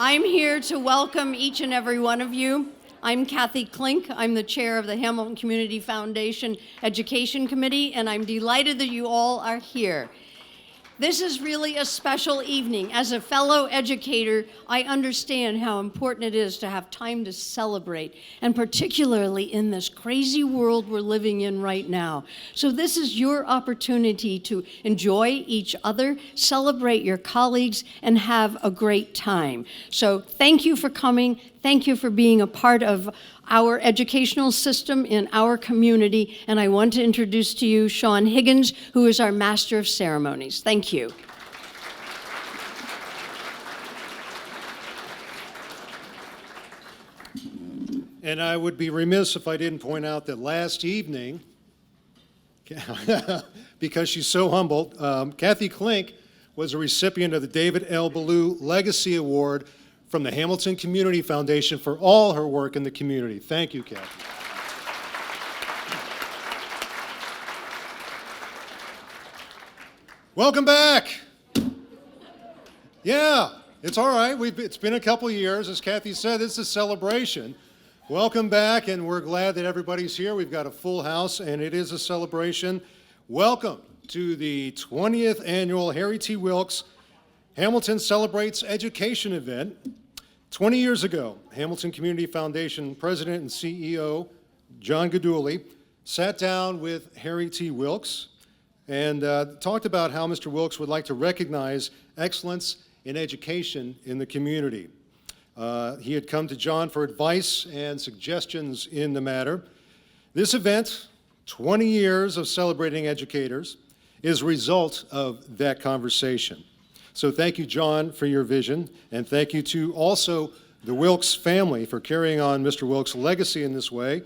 I'm here to welcome each and every one of you. I'm Kathy Klink. I'm the chair of the Hamilton Community Foundation Education Committee, and I'm delighted that you all are here. This is really a special evening. As a fellow educator, I understand how important it is to have time to celebrate, and particularly in this crazy world we're living in right now. So this is your opportunity to enjoy each other, celebrate your colleagues, and have a great time. So thank you for coming. Thank you for being a part of our educational system in our community, and I want to introduce to you Sean Higgins, who is our Master of Ceremonies. Thank you. And I would be remiss if I didn't point out that last evening, because she's so humble, Kathy Klink was a recipient of the David L. Ballou Legacy Award from the Hamilton Community Foundation for all her work in the community. Thank you, Kathy. Welcome back. Yeah, it's all right. It's been a couple years. As Kathy said, it's a celebration. Welcome back, and we're glad that everybody's here. We've got a full house, and it is a celebration. Welcome to the 20th annual Harry T. Wilks Hamilton Celebrates Education event. 20 years ago, Hamilton Community Foundation President and CEO John Gaduli sat down with Harry T. Wilks and talked about how Mr. Wilks would like to recognize excellence in education in the community. He had come to John for advice and suggestions in the matter. This event, 20 years of celebrating educators, is a result of that conversation. So thank you, John, for your vision, and thank you to also the Wilks family for carrying on Mr. Wilks' legacy in this way.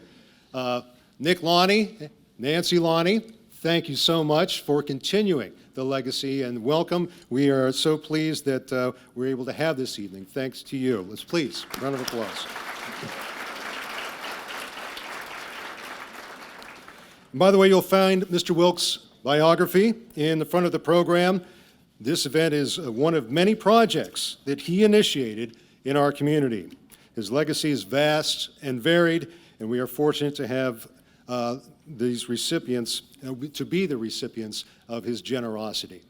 Nick Lonnie, Nancy Lonnie, thank you so much for continuing the legacy, and welcome. We are so pleased that we're able to have this evening. Thanks to you. Let's please, round of applause. And by the way, you'll find Mr. Wilks' biography in the front of the program. This event is one of many projects that he initiated in our community. His legacy is vast and varied, and we are fortunate to have these recipients, to be the recipients of his generosity.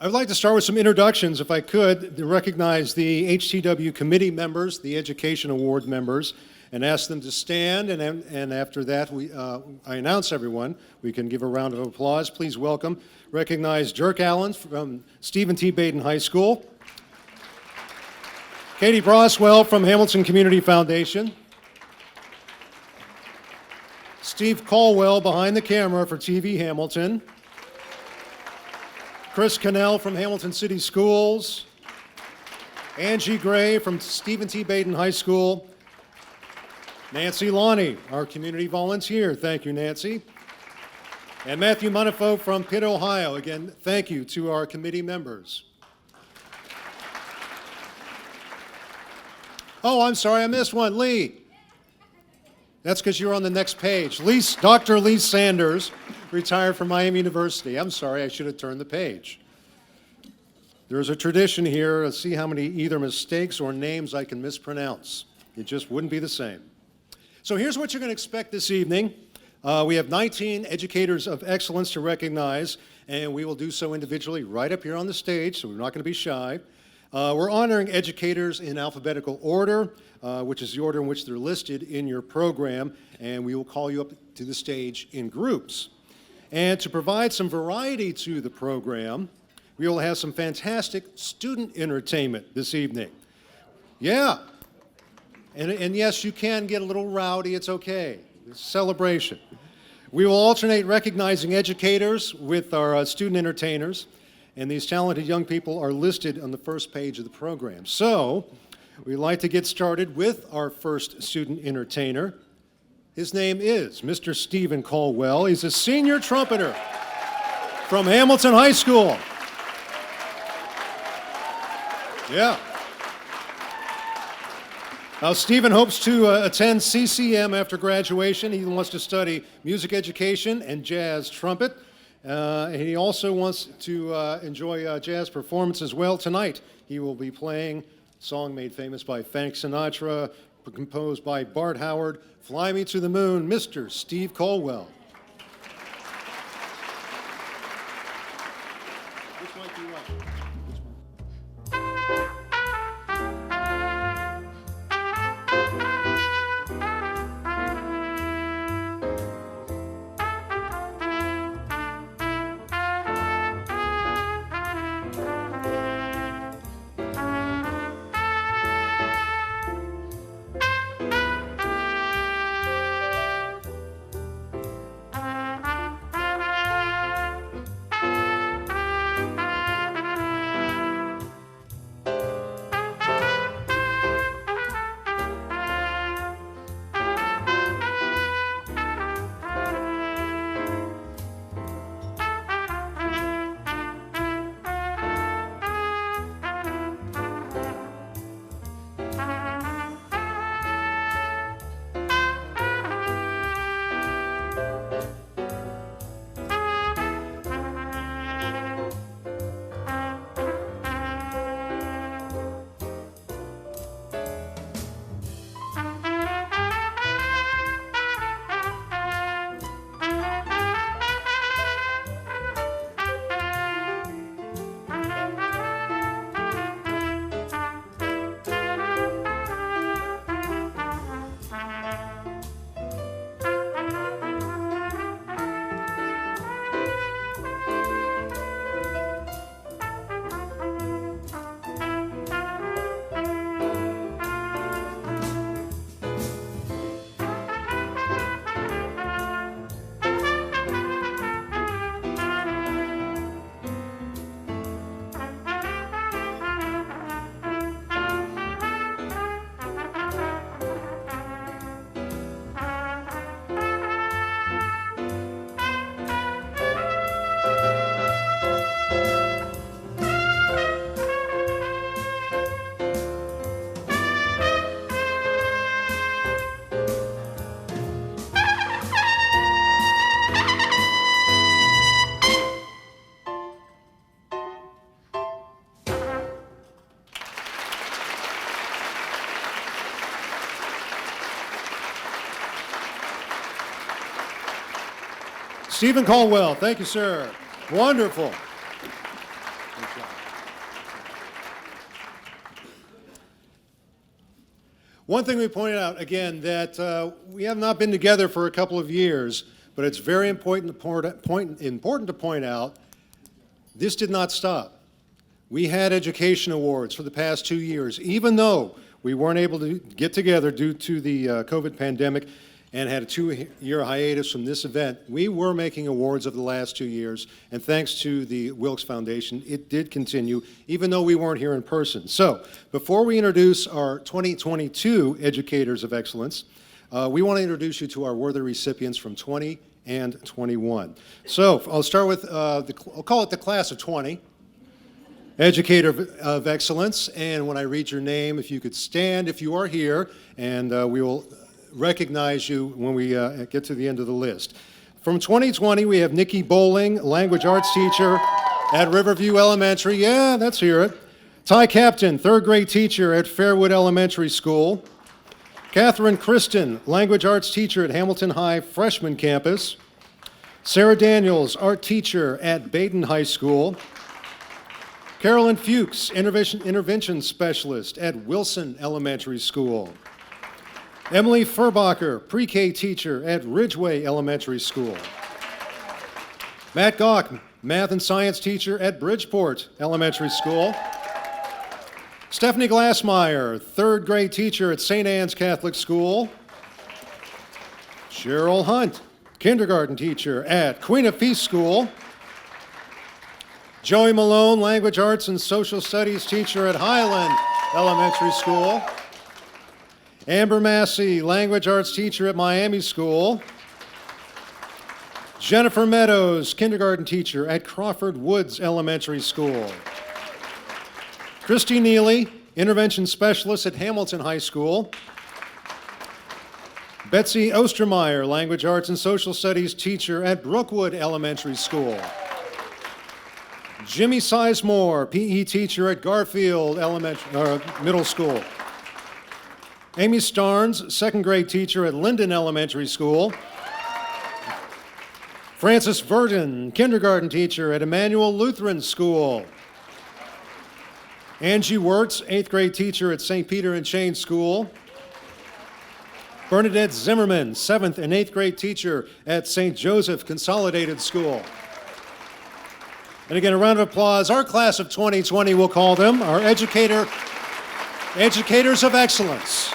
I'd like to start with some introductions, if I could, to recognize the HTW committee members, the Education Award members, and ask them to stand, and after that, I announce everyone. We can give a round of applause. Please welcome, recognize Dirk Allen from Stephen T. Baden High School, Katie Broswell from Hamilton Community Foundation, Steve Caldwell behind the camera for TV Hamilton, Chris Cannell from Hamilton City Schools, Angie Gray from Stephen T. Baden High School, Nancy Lonnie, our community volunteer. Thank you, Nancy. And Matthew Munifo from Pitt, Ohio. Again, thank you to our committee members. Oh, I'm sorry, I missed one. Lee. That's because you're on the next page. Dr. Lee Sanders, retired from Miami University. I'm sorry, I should have turned the page. There's a tradition here. Let's see how many either mistakes or names I can mispronounce. It just wouldn't be the same. So here's what you're going to expect this evening. We have 19 educators of excellence to recognize, and we will do so individually right up here on the stage, so we're not going to be shy. We're honoring educators in alphabetical order, which is the order in which they're listed in your program, and we will call you up to the stage in groups. And to provide some variety to the program, we will have some fantastic student entertainment this evening. Yeah. And yes, you can get a little rowdy, it's okay. It's a celebration. We will alternate recognizing educators with our student entertainers, and these talented young people are listed on the first page of the program. So, we'd like to get started with our first student entertainer. His name is Mr. Stephen Caldwell. He's a senior trumpeter from Hamilton High School. Yeah. Now, Stephen hopes to attend CCM after graduation. He wants to study music education and jazz trumpet. He also wants to enjoy jazz performance as well. Tonight, he will be playing Song made famous by Frank Sinatra, composed by Bart Howard. Fly Me to the Moon, Mr. Steve Colwell. Which mic do you want? Stephen Colwell, thank you, sir. Wonderful. Good job. One thing we pointed out, again, that we have not been together for a couple of years, but it's very important to point out, this did not stop. We had education awards for the past 2 years, even though we weren't able to get together due to the COVID pandemic and had a 2-year hiatus from this event. We were making awards over the last 2 years, and thanks to the Wilks Foundation, it did continue, even though we weren't here in person. So, before we introduce our 2022 Educators of Excellence, we want to introduce you to our worthy recipients from 20 and 21. So, I'll start with, I'll call it the class of 20, Educator of Excellence, and when I read your name, if you could stand if you are here, and we will recognize you when we get to the end of the list. From 2020, we have Nikki Bowling, language arts teacher at Riverview Elementary. Yeah, let's hear it. Ty Captain, third grade teacher at Fairwood Elementary School. Catherine Kristen, language arts teacher at Hamilton High freshman campus. Sarah Daniels, art teacher at Baden High School. Carolyn Fuchs, intervention specialist at Wilson Elementary School. Emily Furbacher, pre-K teacher at Ridgeway Elementary School. Matt Gawk, math and science teacher at Bridgeport Elementary School. Stephanie Glassmeyer, third grade teacher at St. Anne's Catholic School. Cheryl Hunt, kindergarten teacher at Queen of Peace School. Joey Malone, language arts and social studies teacher at Highland Elementary School. Amber Massey, language arts teacher at Miami School. Jennifer Meadows, kindergarten teacher at Crawford Woods Elementary School. Christy Neely, intervention specialist at Hamilton High School. Betsy Ostermeyer, language arts and social studies teacher at Brookwood Elementary School. Jimmy Sizemore, PE teacher at Garfield Middle School. Amy Starnes, second grade teacher at Linden Elementary School. Frances Verdon, kindergarten teacher at Emmanuel Lutheran School. Angie Wirtz, eighth grade teacher at St. Peter and Chain School. Bernadette Zimmerman, seventh and eighth grade teacher at St. Joseph Consolidated School. And again, a round of applause. Our class of 2020, we'll call them, our educators of excellence.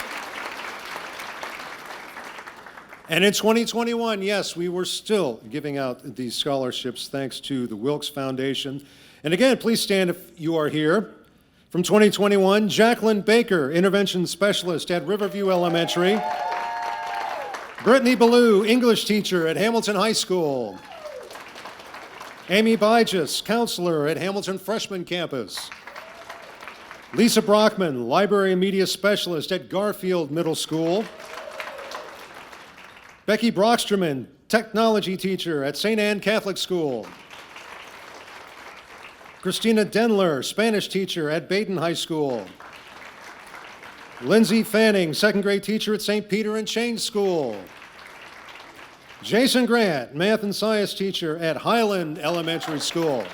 And in 2021, yes, we were still giving out these scholarships thanks to the Wilks Foundation. And again, please stand if you are here. From 2021, Jacqueline Baker, intervention specialist at Riverview Elementary. Brittany Ballou, English teacher at Hamilton High School. Amy Bygus, counselor at Hamilton Freshman Campus. Lisa Brockman, library and media specialist at Garfield Middle School. Becky Brocksterman, technology teacher at St. Anne Catholic School. Christina Denler, Spanish teacher at Baden High School. Lindsay Fanning, second grade teacher at St. Peter and Chain School. Jason Grant, math and science teacher at Highland Elementary School.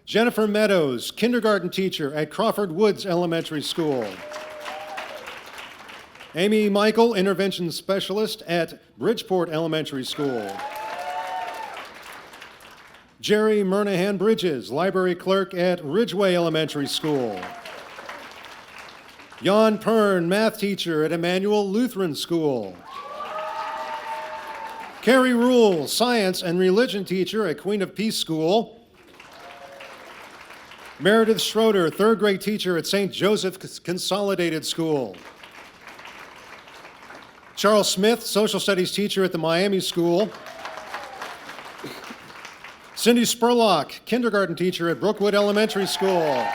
Jennifer Meadows, kindergarten teacher at Crawford Woods Elementary School. Amy Michael, intervention specialist at Bridgeport Elementary School. Jerry Murnahan Bridges, library clerk at Ridgeway Elementary School. Jan Pern, math teacher at Emmanuel Lutheran School. Carrie Rule, science and religion teacher at Queen of Peace School. Meredith Schroeder, third grade teacher at St. Joseph Consolidated School. Charles Smith, social studies teacher at the Miami School. Cindy Spurlock, kindergarten teacher at Brookwood Elementary School.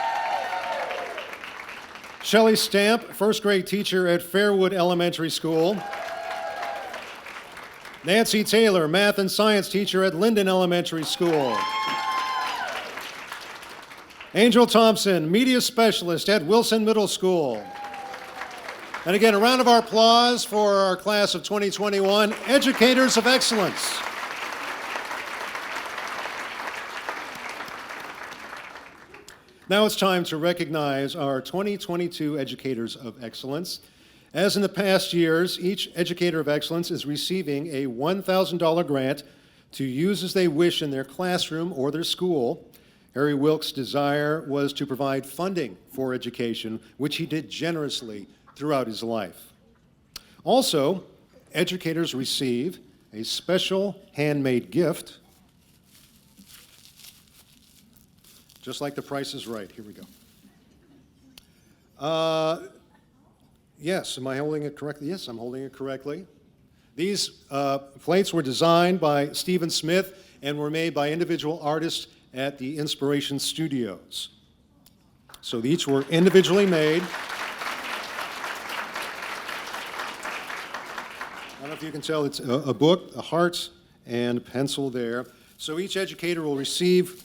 Shelley Stamp, first grade teacher at Fairwood Elementary School. Nancy Taylor, math and science teacher at Linden Elementary School. Angel Thompson, media specialist at Wilson Middle School. And again, a round of applause for our class of 2021, educators of excellence. Now it's time to recognize our 2022 educators of excellence. As in the past years, each educator of excellence is receiving a $1,000 grant to use as they wish in their classroom or their school. Harry Wilks' desire was to provide funding for education, which he did generously throughout his life. Also, educators receive a special handmade gift, just like The Price is Right. Here we go. Yes, am I holding it correctly? Yes, I'm holding it correctly. These plates were designed by Stephen Smith and were made by individual artists at the Inspiration Studios. So each were individually made. I don't know if you can tell, it's a book, a heart, and a pencil there. So each educator will receive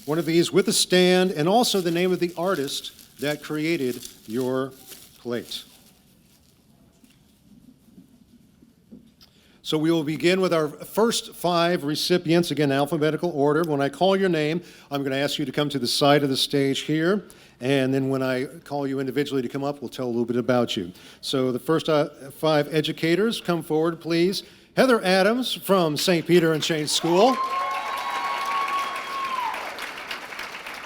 one of these with a stand and also the name of the artist that created your plate. So we will begin with our first 5 recipients, again, alphabetical order. When I call your name, I'm going to ask you to come to the side of the stage here. And then when I call you individually to come up, we'll tell a little bit about you. So the first 5 educators, come forward, please. Heather Adams from St. Peter and Chain School.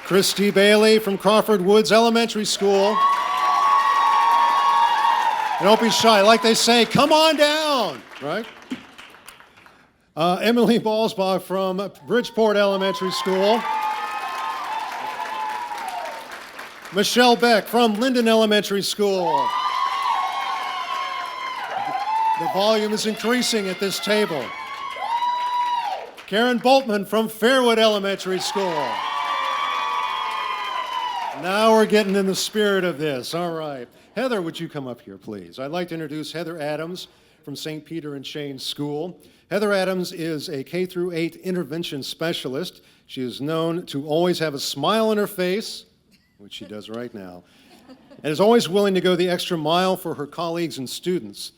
Christy Bailey from Crawford Woods Elementary School. And don't be shy. Like they say, come on down, right? Emily Ballsbach from Bridgeport Elementary School. Michelle Beck from Linden Elementary School. The volume is increasing at this table. Karen Boltman from Fairwood Elementary School. Now we're getting in the spirit of this. All right. Heather, would you come up here, please? I'd like to introduce Heather Adams from St. Peter and Shane School. Heather Adams is a K-8 intervention specialist. She is known to always have a smile on her face, which she does right now, and is always willing to go the extra mile for her colleagues and students.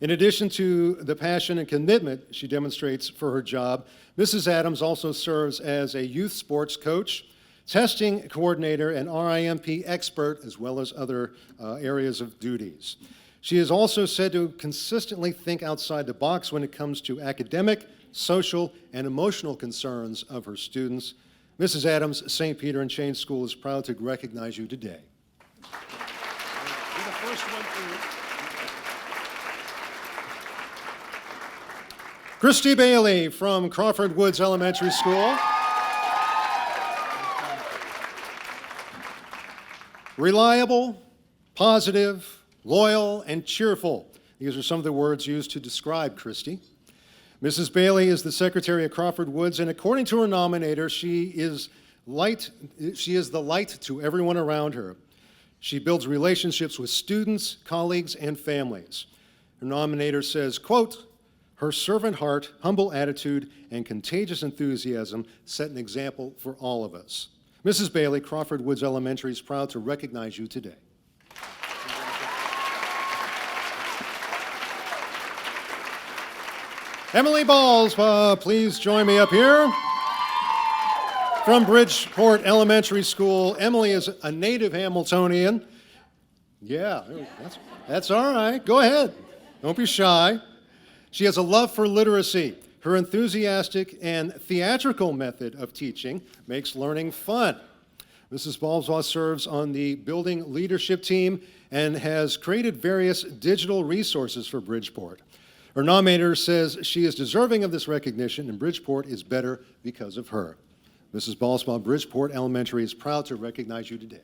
In addition to the passion and commitment she demonstrates for her job, Mrs. Adams also serves as a youth sports coach, testing coordinator, and RIMP expert, as well as other areas of duties. She is also said to consistently think outside the box when it comes to academic, social, and emotional concerns of her students. Mrs. Adams, St. Peter and Shane School is proud to recognize you today. You're the first one through. Christy Bailey from Crawford Woods Elementary School. Reliable, positive, loyal, and cheerful. These are some of the words used to describe Christy. Mrs. Bailey is the secretary of Crawford Woods, and according to her nominator, she is the light to everyone around her. She builds relationships with students, colleagues, and families. Her nominator says, quote, "Her servant heart, humble attitude, and contagious enthusiasm set an example for all of us." Mrs. Bailey, Crawford Woods Elementary is proud to recognize you today. Emily Balls, please join me up here. From Bridgeport Elementary School, Emily is a native Hamiltonian. Yeah, that's all right. Go ahead. Don't be shy. She has a love for literacy. Her enthusiastic and theatrical method of teaching makes learning fun. Mrs. Balswa serves on the building leadership team and has created various digital resources for Bridgeport. Her nominator says she is deserving of this recognition, and Bridgeport is better because of her. Mrs. Balswa, Bridgeport Elementary is proud to recognize you today.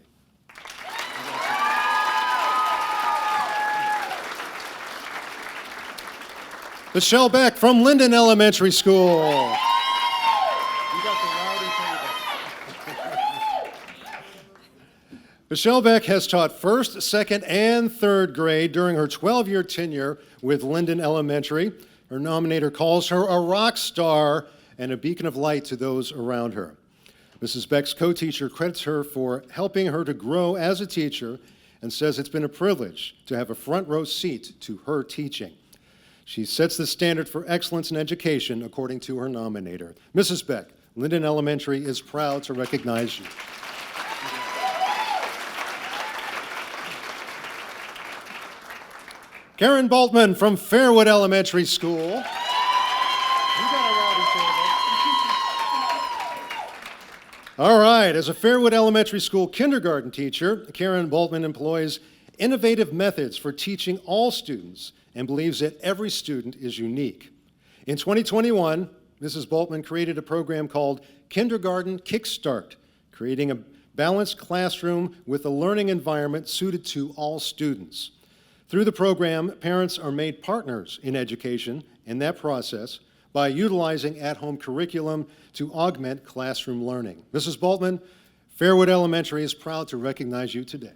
Michelle Beck from Linden Elementary School. Michelle Beck has taught first, second, and third grade during her 12-year tenure with Linden Elementary. Her nominator calls her a rock star and a beacon of light to those around her. Mrs. Beck's co-teacher credits her for helping her to grow as a teacher and says it's been a privilege to have a front row seat to her teaching. She sets the standard for excellence in education, according to her nominator. Mrs. Beck, Linden Elementary is proud to recognize you. Karen Boltman from Fairwood Elementary School. All right, as a Fairwood Elementary School kindergarten teacher, Karen Boltman employs innovative methods for teaching all students and believes that every student is unique. In 2021, Mrs. Boltman created a program called Kindergarten Kickstart, creating a balanced classroom with a learning environment suited to all students. Through the program, parents are made partners in education in that process by utilizing at-home curriculum to augment classroom learning. Mrs. Boltman, Fairwood Elementary is proud to recognize you today.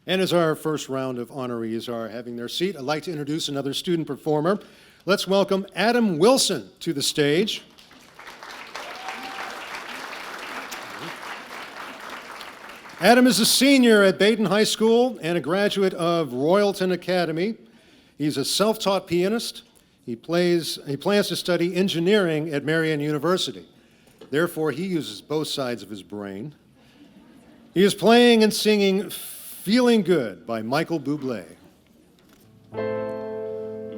And as our first round of honorees are having their seat, I'd like to introduce another student performer. Let's welcome Adam Wilson to the stage. Adam is a senior at Baden High School and a graduate of Royalton Academy. He's a self-taught pianist. He plans to study engineering at Marian University. Therefore, he uses both sides of his brain. He is playing and singing Feeling Good by Michael Bublé.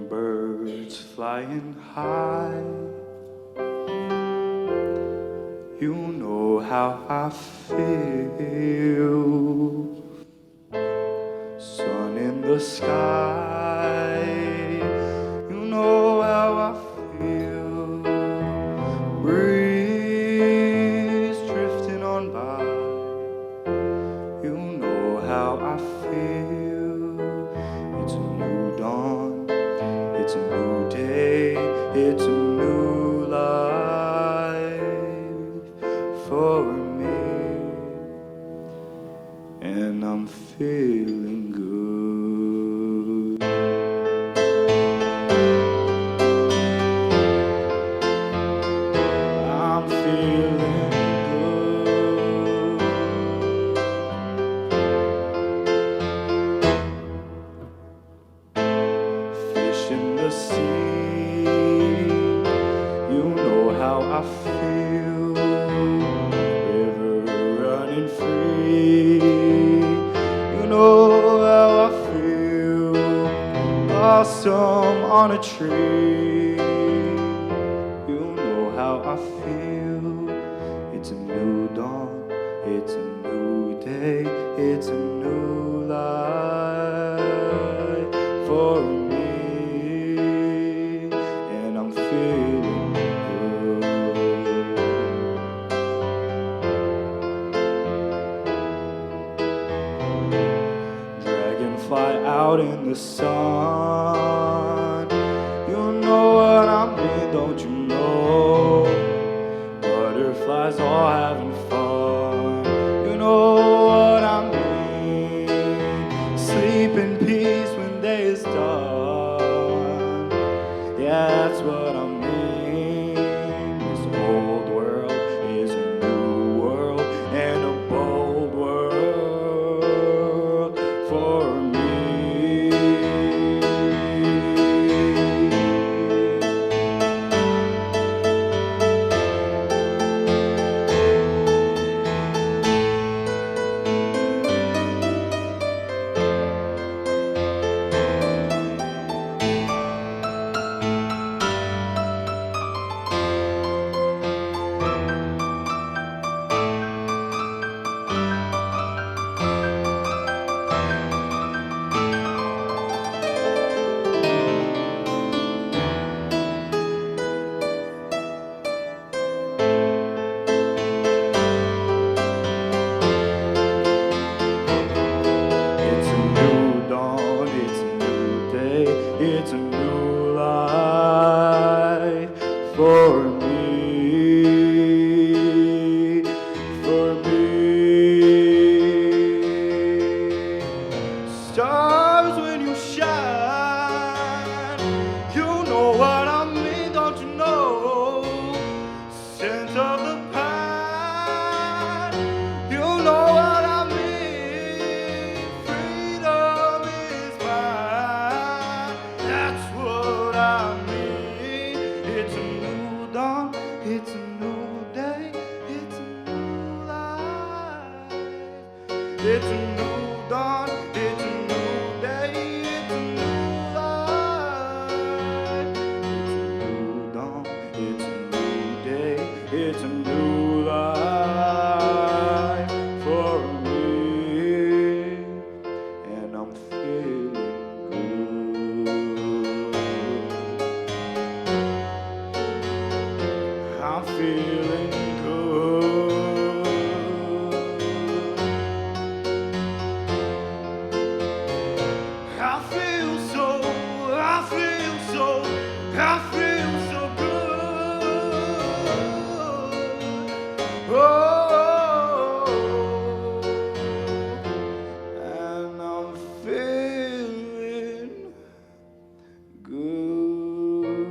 Birds flying high, you know how I feel. Sun in the sky, you know how I feel. Breeze drifting on by, you know how I feel. It's a new dawn, it's a new day, it's a new life for me. feeling good. I'm feeling good. Fish in the sea, you know how I feel. River running free, you know how I feel. Blossom on a tree, you know how I feel. It's a new dawn, it's a new day, it's a new life for me, and I'm feeling good. Dragonfly out in the sun, you know what I mean, don't you know? Butterflies all having fun, you know what I mean. Sleep in peace when day is done, yeah, that's what I mean. This old world is a new world and a bold world for me. It's a new dawn, it's a new day, it's a new life for me, for me. Stars when you shine, you know what I mean, don't you know? Scent of the pine, you know what I mean. Freedom is mine, that's what I mean. It's a new dawn, it's a new day, it's a new life. It's a new dawn, it's a new day, it's a new life. It's a new dawn, it's a new day, it's a new life for me, and I'm feeling good. I'm feeling good. I feel so, I feel so, I feel so good. Oh, and I'm feeling good.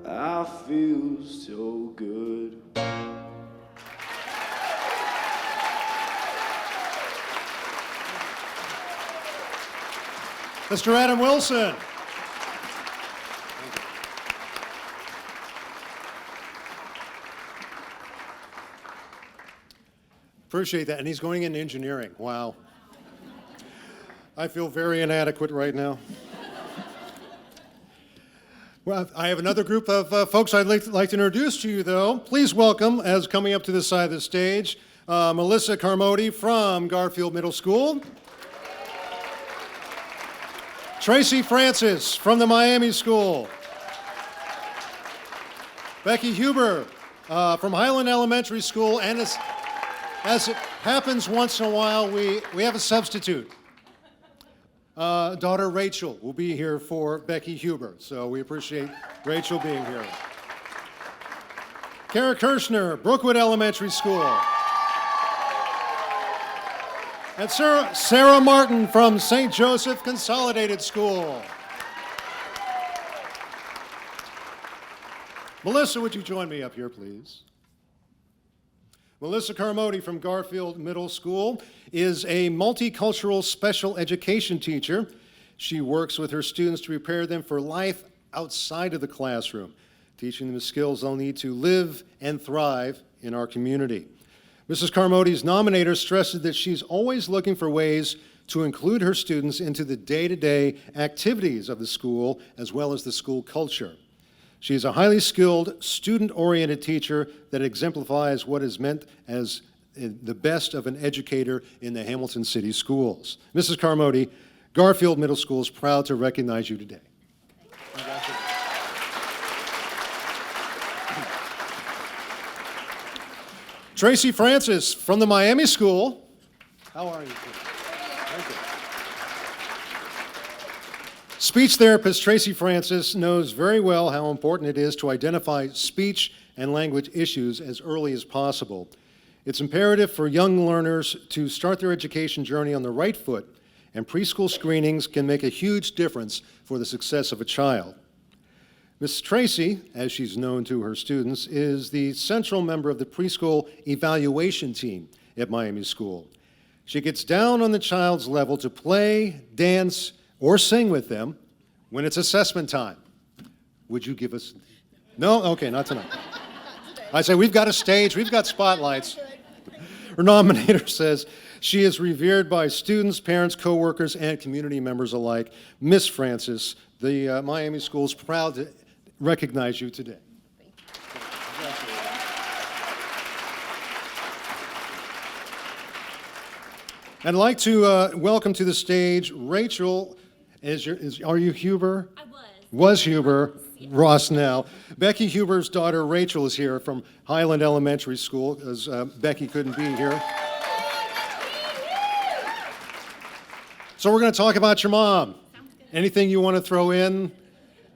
I feel so good. Mr. Adam Wilson. Appreciate that. And he's going into engineering. Wow. I feel very inadequate right now. Well, I have another group of folks I'd like to introduce to you, though. Please welcome, as coming up to the side of the stage, Melissa Carmody from Garfield Middle School. Tracy Francis from the Miami School. Becky Huber from Highland Elementary School, and as it happens once in a while, we have a substitute. Daughter Rachel will be here for Becky Huber, so we appreciate Rachel being here. Kara Kirshner, Brookwood Elementary School. And Sarah Martin from St. Joseph Consolidated School. Melissa, would you join me up here, please? Melissa Carmody from Garfield Middle School is a multicultural special education teacher. She works with her students to prepare them for life outside of the classroom, teaching them the skills they'll need to live and thrive in our community. Mrs. Carmody's nominator stresses that she's always looking for ways to include her students into the day-to-day activities of the school as well as the school culture. She's a highly skilled, student-oriented teacher that exemplifies what is meant as the best of an educator in the Hamilton City Schools. Mrs. Carmody, Garfield Middle School is proud to recognize you today. Tracy Francis from the Miami School. How are you? Thank you. Speech therapist Tracy Francis knows very well how important it is to identify speech and language issues as early as possible. It's imperative for young learners to start their education journey on the right foot, and preschool screenings can make a huge difference for the success of a child. Ms. Tracy, as she's known to her students, is the central member of the preschool evaluation team at Miami School. She gets down on the child's level to play, dance, or sing with them when it's assessment time. Would you give us? No? Okay, not tonight. I say, we've got a stage, we've got spotlights. Her nominator says she is revered by students, parents, coworkers, and community members alike. Miss Francis, the Miami School is proud to recognize you today. I'd like to welcome to the stage Rachel. Are you Huber? I was. Was Huber. Yes. Ross now. Becky Huber's daughter Rachel is here from Highland Elementary School, because Becky couldn't be here. So we're going to talk about your mom. Anything you want to throw in,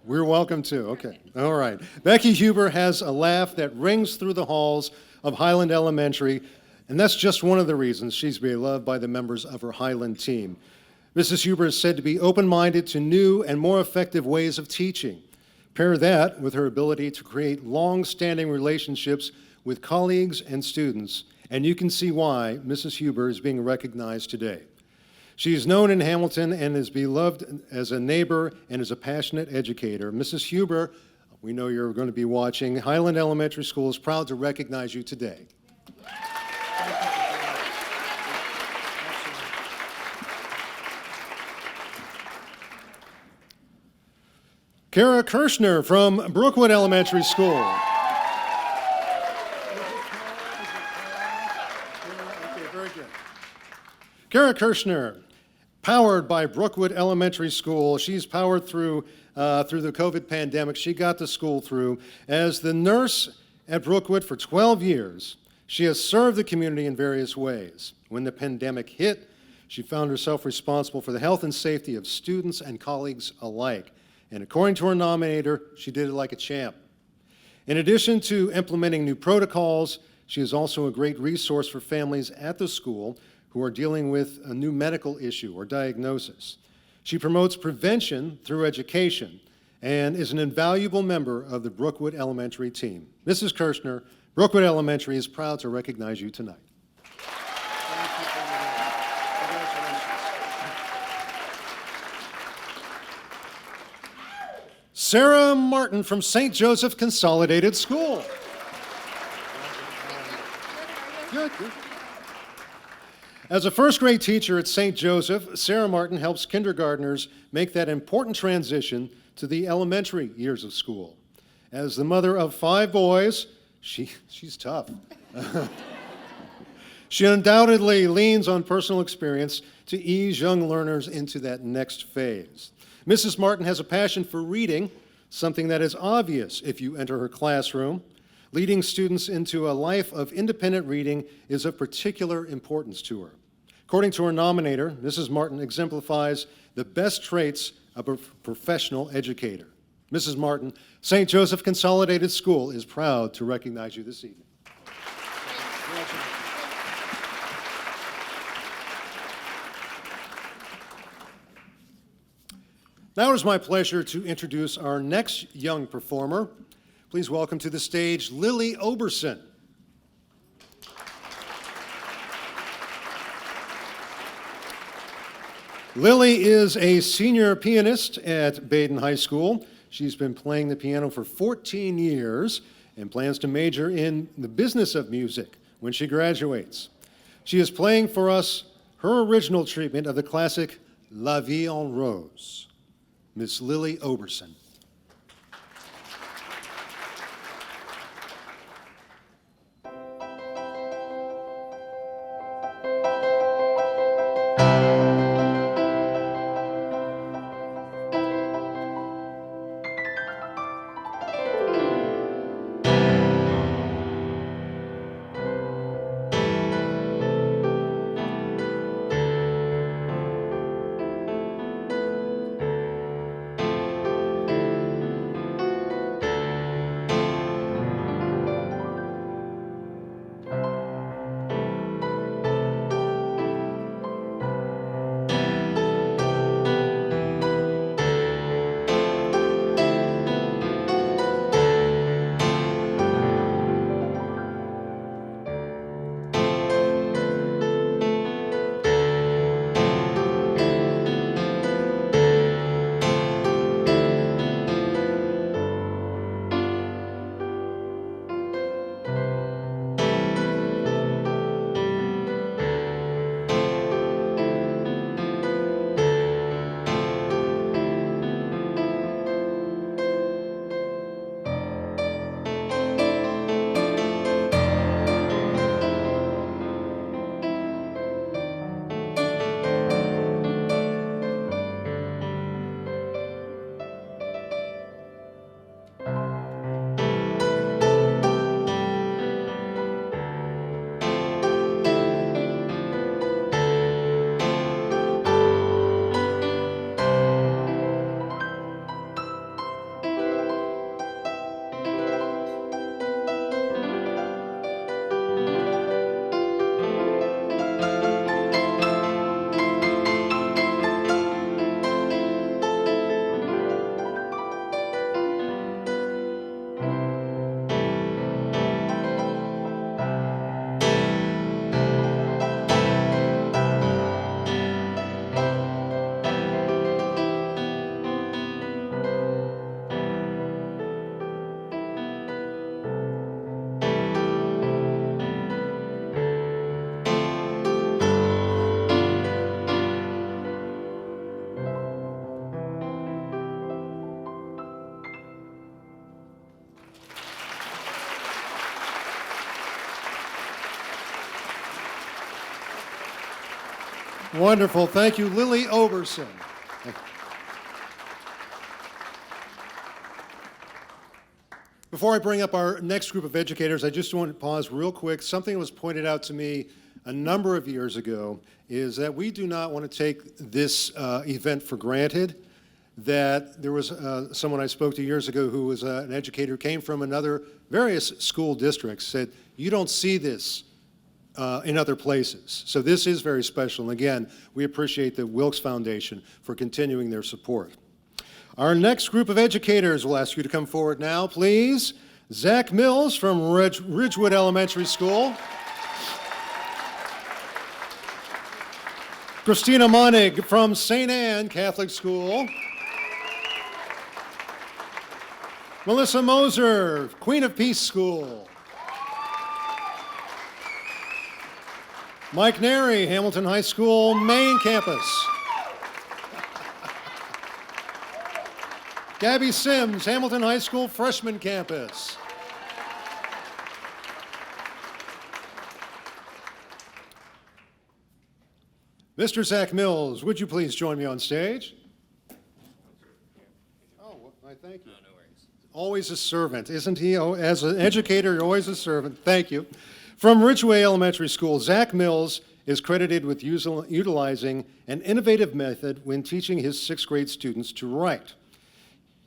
we're welcome to. Okay. All right. Becky Huber has a laugh that rings through the halls of Highland Elementary, and that's just one of the reasons she's beloved by the members of her Highland team. Mrs. Huber is said to be open-minded to new and more effective ways of teaching. Pair that with her ability to create long-standing relationships with colleagues and students, and you can see why Mrs. Huber is being recognized today. She is known in Hamilton and is beloved as a neighbor and as a passionate educator. Mrs. Huber, we know you're going to be watching. Highland Elementary School is proud to recognize you today. Kara Kirshner from Brookwood Elementary School. Okay, very good. Kara Kirshner, powered by Brookwood Elementary School. She's powered through the COVID pandemic. She got the school through. As the nurse at Brookwood for 12 years, she has served the community in various ways. When the pandemic hit, she found herself responsible for the health and safety of students and colleagues alike. And according to her nominator, she did it like a champ. In addition to implementing new protocols, she is also a great resource for families at the school who are dealing with a new medical issue or diagnosis. She promotes prevention through education and is an invaluable member of the Brookwood Elementary team. Mrs. Kirshner, Brookwood Elementary is proud to recognize you tonight. Sarah Martin from St. Joseph Consolidated School. Good. As a first grade teacher at St. Joseph, Sarah Martin helps kindergartners make that important transition to the elementary years of school. As the mother of 5 boys, she's tough. She undoubtedly leans on personal experience to ease young learners into that next phase. Mrs. Martin has a passion for reading, something that is obvious if you enter her classroom. Leading students into a life of independent reading is of particular importance to her. According to her nominator, Mrs. Martin exemplifies the best traits of a professional educator. Mrs. Martin, St. Joseph Consolidated School is proud to recognize you this evening. Now it is my pleasure to introduce our next young performer. Please welcome to the stage Lily Oberson. Lily is a senior pianist at Baden High School. She's been playing the piano for 14 years and plans to major in the business of music when she graduates. She is playing for us her original treatment of the classic La Vie en Rose. Miss Lily Oberson. Wonderful. Thank you, Lily Oberson. Before I bring up our next group of educators, I just want to pause real quick. Something that was pointed out to me a number of years ago is that we do not want to take this event for granted. That there was someone I spoke to years ago who was an educator, came from various school districts, said, you don't see this in other places. So this is very special. And again, we appreciate the Wilks Foundation for continuing their support. Our next group of educators will ask you to come forward now, please. Zach Mills from Ridgewood Elementary School. Christina Monig from St. Anne Catholic School. Melissa Moser, Queen of Peace School. Mike Neri, Hamilton High School, main campus. Gabby Sims, Hamilton High School, freshman campus. Mr. Zach Mills, would you please join me on stage? Oh, well, I thank you. No worries. Always a servant, isn't he? Oh, as an educator, you're always a servant. Thank you. From Ridgeway Elementary School, Zach Mills is credited with utilizing an innovative method when teaching his sixth grade students to write.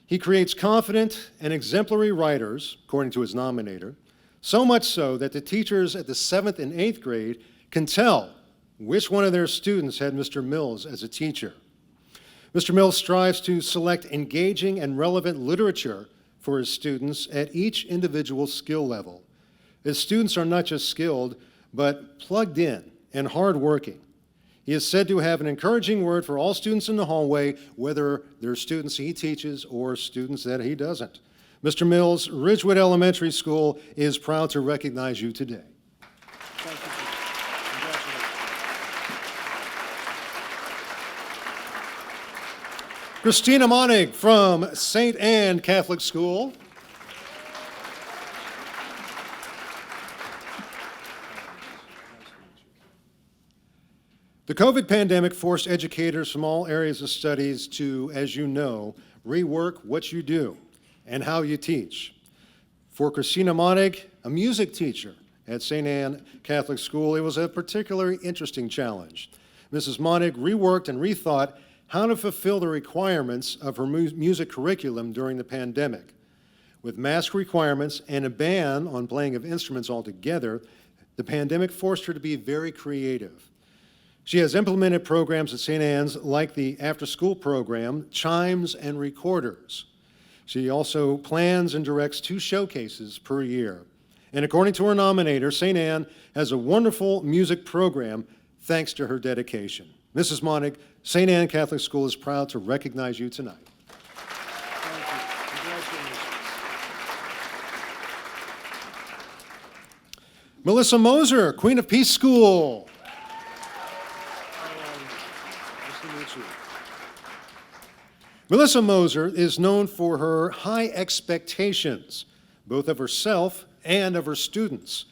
He creates confident and exemplary writers, according to his nominator, so much so that the teachers at the 7th and 8th grade can tell which one of their students had Mr. Mills as a teacher. Mr. Mills strives to select engaging and relevant literature for his students at each individual skill level. His students are not just skilled, but plugged in and hardworking. He is said to have an encouraging word for all students in the hallway, whether they're students he teaches or students that he doesn't. Mr. Mills, Ridgewood Elementary School is proud to recognize you today. Thank you. Christina Monig from St. Anne Catholic School. The COVID pandemic forced educators from all areas of studies to, as you know, rework what you do and how you teach. For Christina Monig, a music teacher at St. Anne Catholic School, it was a particularly interesting challenge. Mrs. Monig reworked and rethought how to fulfill the requirements of her music curriculum during the pandemic. With mask requirements and a ban on playing of instruments altogether, the pandemic forced her to be very creative. She has implemented programs at St. Anne's like the after-school program, Chimes and Recorders. She also plans and directs 2 showcases per year. And according to her nominator, St. Anne has a wonderful music program thanks to her dedication. Mrs. Monig, St. Anne Catholic School is proud to recognize you tonight. Thank you. Congratulations. Melissa Moser, Queen of Peace School. Nice to meet you. Melissa Moser is known for her high expectations, both of herself and of her students.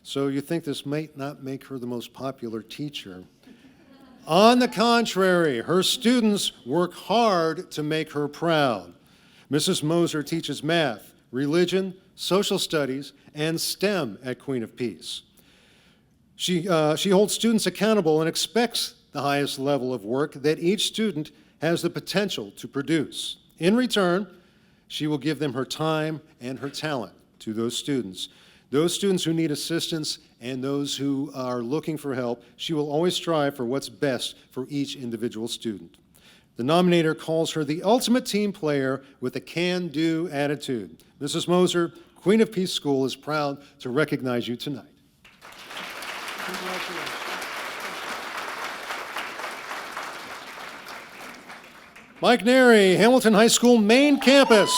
So you think this might not make her the most popular teacher. On the contrary, her students work hard to make her proud. Mrs. Moser teaches math, religion, social studies, and STEM at Queen of Peace. She holds students accountable and expects the highest level of work that each student has the potential to produce. In return, she will give them her time and her talent to those students who need assistance and those who are looking for help. She will always strive for what's best for each individual student. The nominator calls her the ultimate team player with a can-do attitude. Mrs. Moser, Queen of Peace School is proud to recognize you tonight. Congratulations. Mike Neri, Hamilton High School main campus.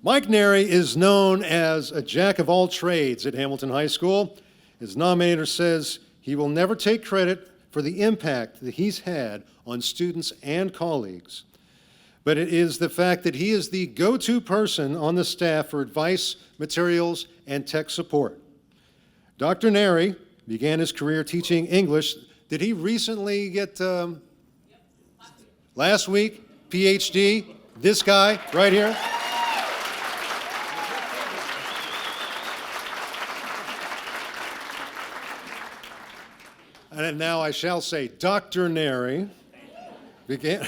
Mike Neri is known as a jack of all trades at Hamilton High School. His nominator says he will never take credit for the impact that he's had on students and colleagues, but it is the fact that he is the go-to person on the staff for advice, materials, and tech support. Dr. Neri began his career teaching English. Did he recently get, last week, PhD? This guy right here? And now I shall say, Dr. Neri began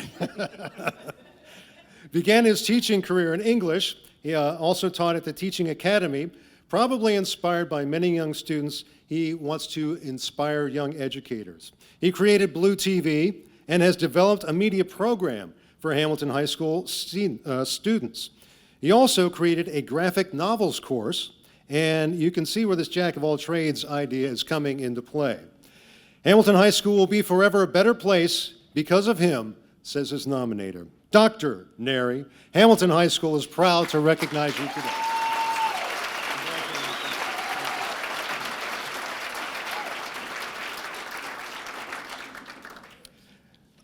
his teaching career in English. He also taught at the Teaching Academy. Probably inspired by many young students, he wants to inspire young educators. He created Blue TV and has developed a media program for Hamilton High School students. He also created a graphic novels course, and you can see where this jack of all trades idea is coming into play. Hamilton High School will be forever a better place because of him, says his nominator. Dr. Neri, Hamilton High School is proud to recognize you today.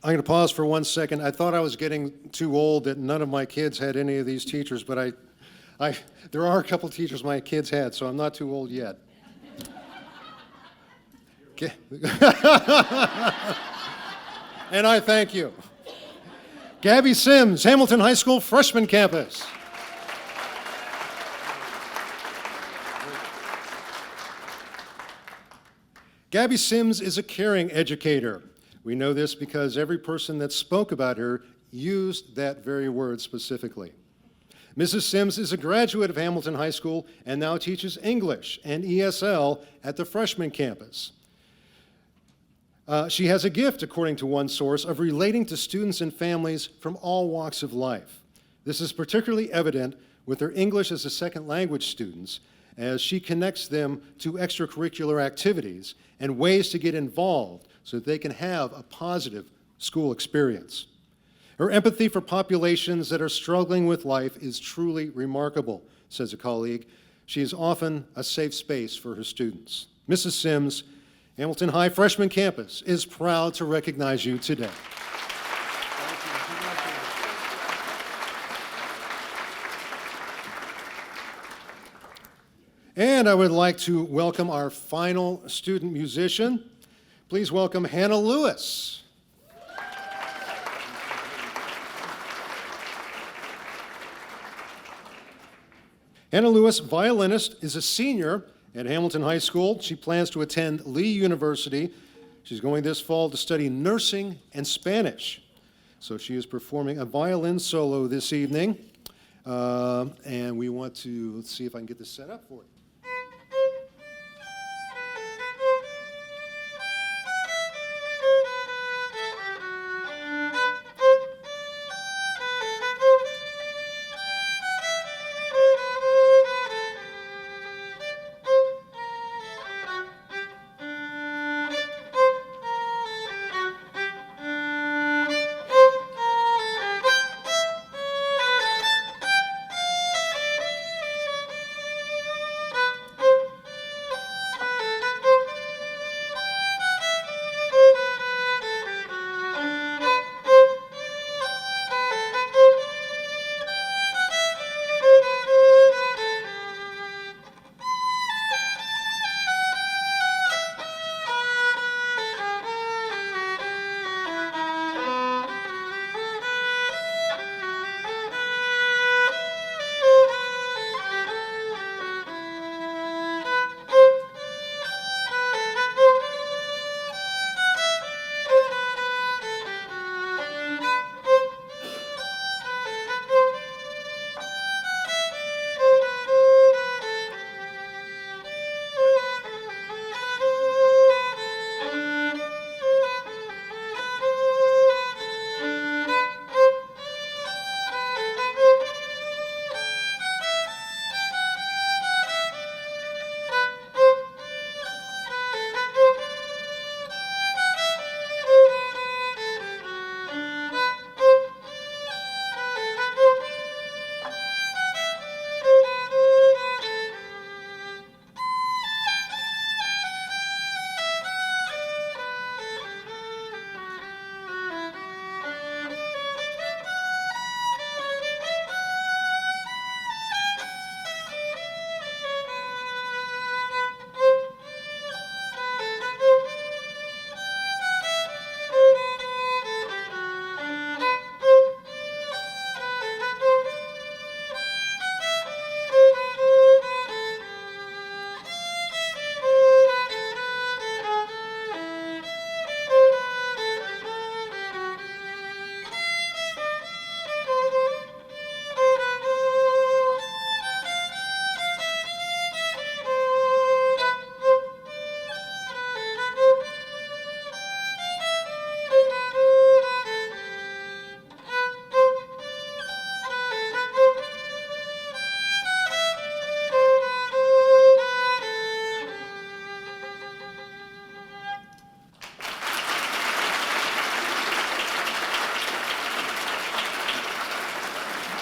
I'm going to pause for 1 second. I thought I was getting too old, that none of my kids had any of these teachers, but there are a couple teachers my kids had, so I'm not too old yet. Okay. And I thank you. Gabby Sims, Hamilton High School freshman campus. Gabby Sims is a caring educator. We know this because every person that spoke about her used that very word specifically. Mrs. Sims is a graduate of Hamilton High School and now teaches English and ESL at the freshman campus. She has a gift, according to one source, of relating to students and families from all walks of life. This is particularly evident with her English as a second language students, as she connects them to extracurricular activities and ways to get involved so that they can have a positive school experience. Her empathy for populations that are struggling with life is truly remarkable, says a colleague. She is often a safe space for her students. Mrs. Sims, Hamilton High Freshman Campus is proud to recognize you today. And I would like to welcome our final student musician. Please welcome Hannah Lewis. Hannah Lewis, violinist, is a senior at Hamilton High School. She plans to attend Lee University. She's going this fall to study nursing and Spanish. So she is performing a violin solo this evening. And we want to, let's see if I can get this set up for you.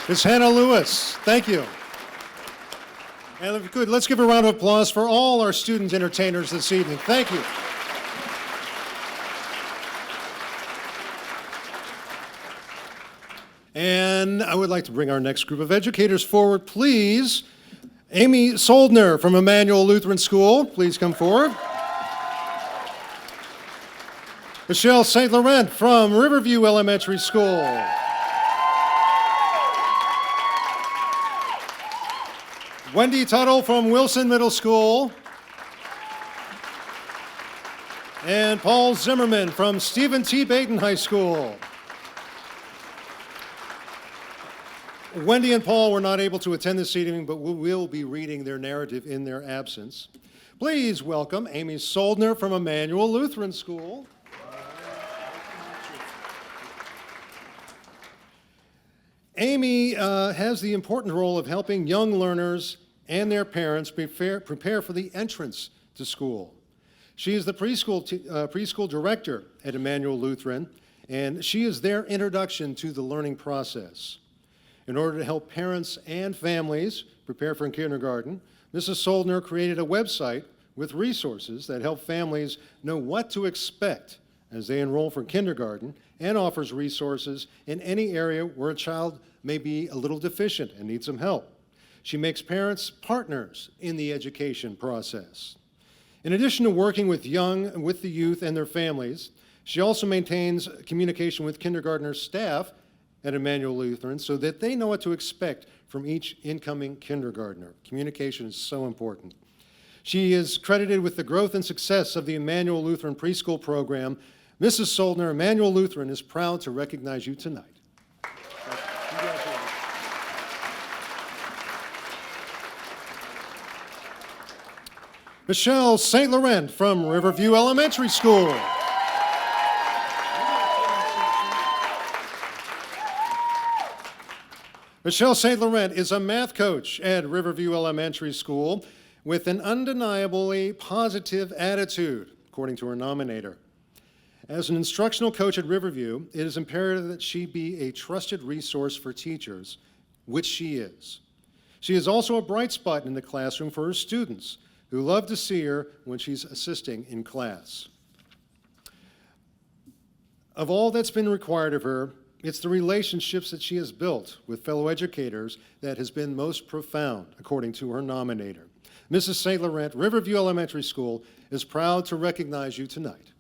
Ms. Hannah Lewis, thank you. And if you could, let's give a round of applause for all our student entertainers this evening. Thank you. And I would like to bring our next group of educators forward, please. Amy Soldner from Emmanuel Lutheran School, please come forward. Michelle St. Laurent from Riverview Elementary School. Wendy Tuttle from Wilson Middle School. And Paul Zimmerman from Stephen T. Baden High School. Wendy and Paul were not able to attend this evening, but will be reading their narrative in their absence. Please welcome Amy Soldner from Emmanuel Lutheran School. Amy has the important role of helping young learners and their parents prepare for the entrance to school. She is the preschool director at Emmanuel Lutheran, and she is their introduction to the learning process. In order to help parents and families prepare for kindergarten, Mrs. Soldner created a website with resources that help families know what to expect as they enroll for kindergarten, and offers resources in any area where a child may be a little deficient and needs some help. She makes parents partners in the education process. In addition to working with the youth and their families, she also maintains communication with kindergartner staff at Emmanuel Lutheran so that they know what to expect from each incoming kindergartner. Communication is so important. She is credited with the growth and success of the Emmanuel Lutheran preschool program. Mrs. Soldner, Emmanuel Lutheran is proud to recognize you tonight. Michelle St. Laurent from Riverview Elementary School. Michelle St. Laurent is a math coach at Riverview Elementary School with an undeniably positive attitude, according to her nominator. As an instructional coach at Riverview, it is imperative that she be a trusted resource for teachers, which she is. She is also a bright spot in the classroom for her students, who love to see her when she's assisting in class. Of all that's been required of her, it's the relationships that she has built with fellow educators that has been most profound, according to her nominator. Mrs. St. Laurent, Riverview Elementary School, is proud to recognize you tonight.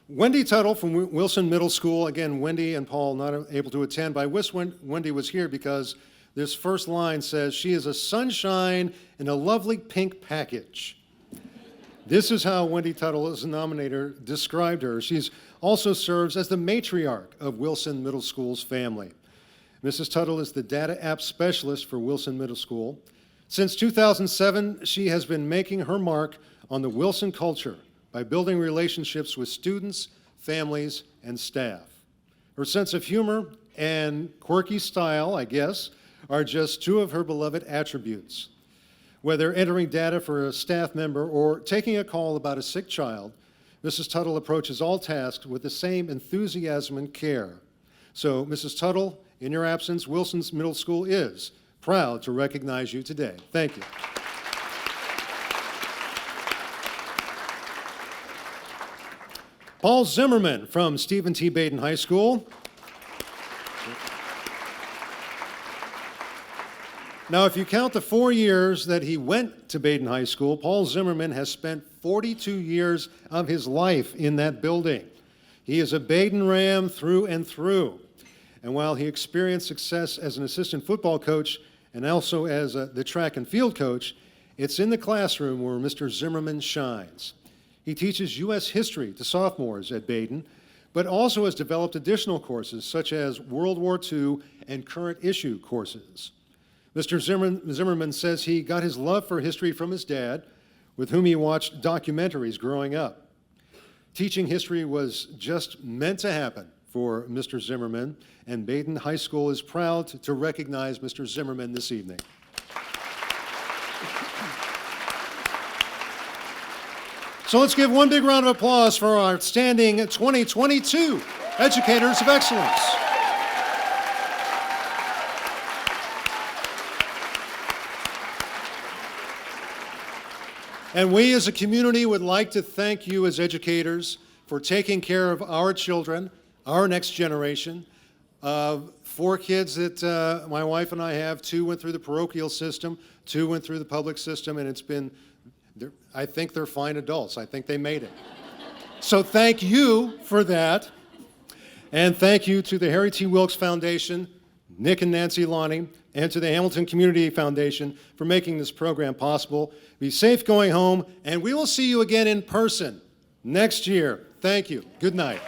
Wendy Tuttle from Wilson Middle School. Again, Wendy and Paul not able to attend, but I wish Wendy was here because this first line says, she is a sunshine in a lovely pink package. This is how Wendy Tuttle, as a nominator, described her. She also serves as the matriarch of Wilson Middle School's family. Mrs. Tuttle is the data app specialist for Wilson Middle School. Since 2007, she has been making her mark on the Wilson culture by building relationships with students, families, and staff. Her sense of humor and quirky style, I guess, are just two of her beloved attributes. Whether entering data for a staff member or taking a call about a sick child, Mrs. Tuttle approaches all tasks with the same enthusiasm and care. So, Mrs. Tuttle, in your absence, Wilson's Middle School is proud to recognize you today. Thank you. Paul Zimmerman from Stephen T. Baden High School. Now, if you count the 4 years that he went to Baden High School, Paul Zimmerman has spent 42 years of his life in that building. He is a Baden Ram through and through. And while he experienced success as an assistant football coach and also as the track and field coach, it's in the classroom where Mr. Zimmerman shines. He teaches U.S. history to sophomores at Baden, but also has developed additional courses such as World War II and current issue courses. Mr. Zimmerman says he got his love for history from his dad, with whom he watched documentaries growing up. Teaching history was just meant to happen for Mr. Zimmerman, and Baden High School is proud to recognize Mr. Zimmerman this evening. So let's give one big round of applause for our outstanding 2022 Educators of Excellence. And we as a community would like to thank you as educators for taking care of our children, our next generation. 4 kids that my wife and I have, 2 went through the parochial system, 2 went through the public system, and it's been, I think they're fine adults. I think they made it. So thank you for that. And thank you to the Harry T. Wilks Foundation, Nick and Nancy Lonnie, and to the Hamilton Community Foundation for making this program possible. Be safe going home, and we will see you again in person next year. Thank you. Good night.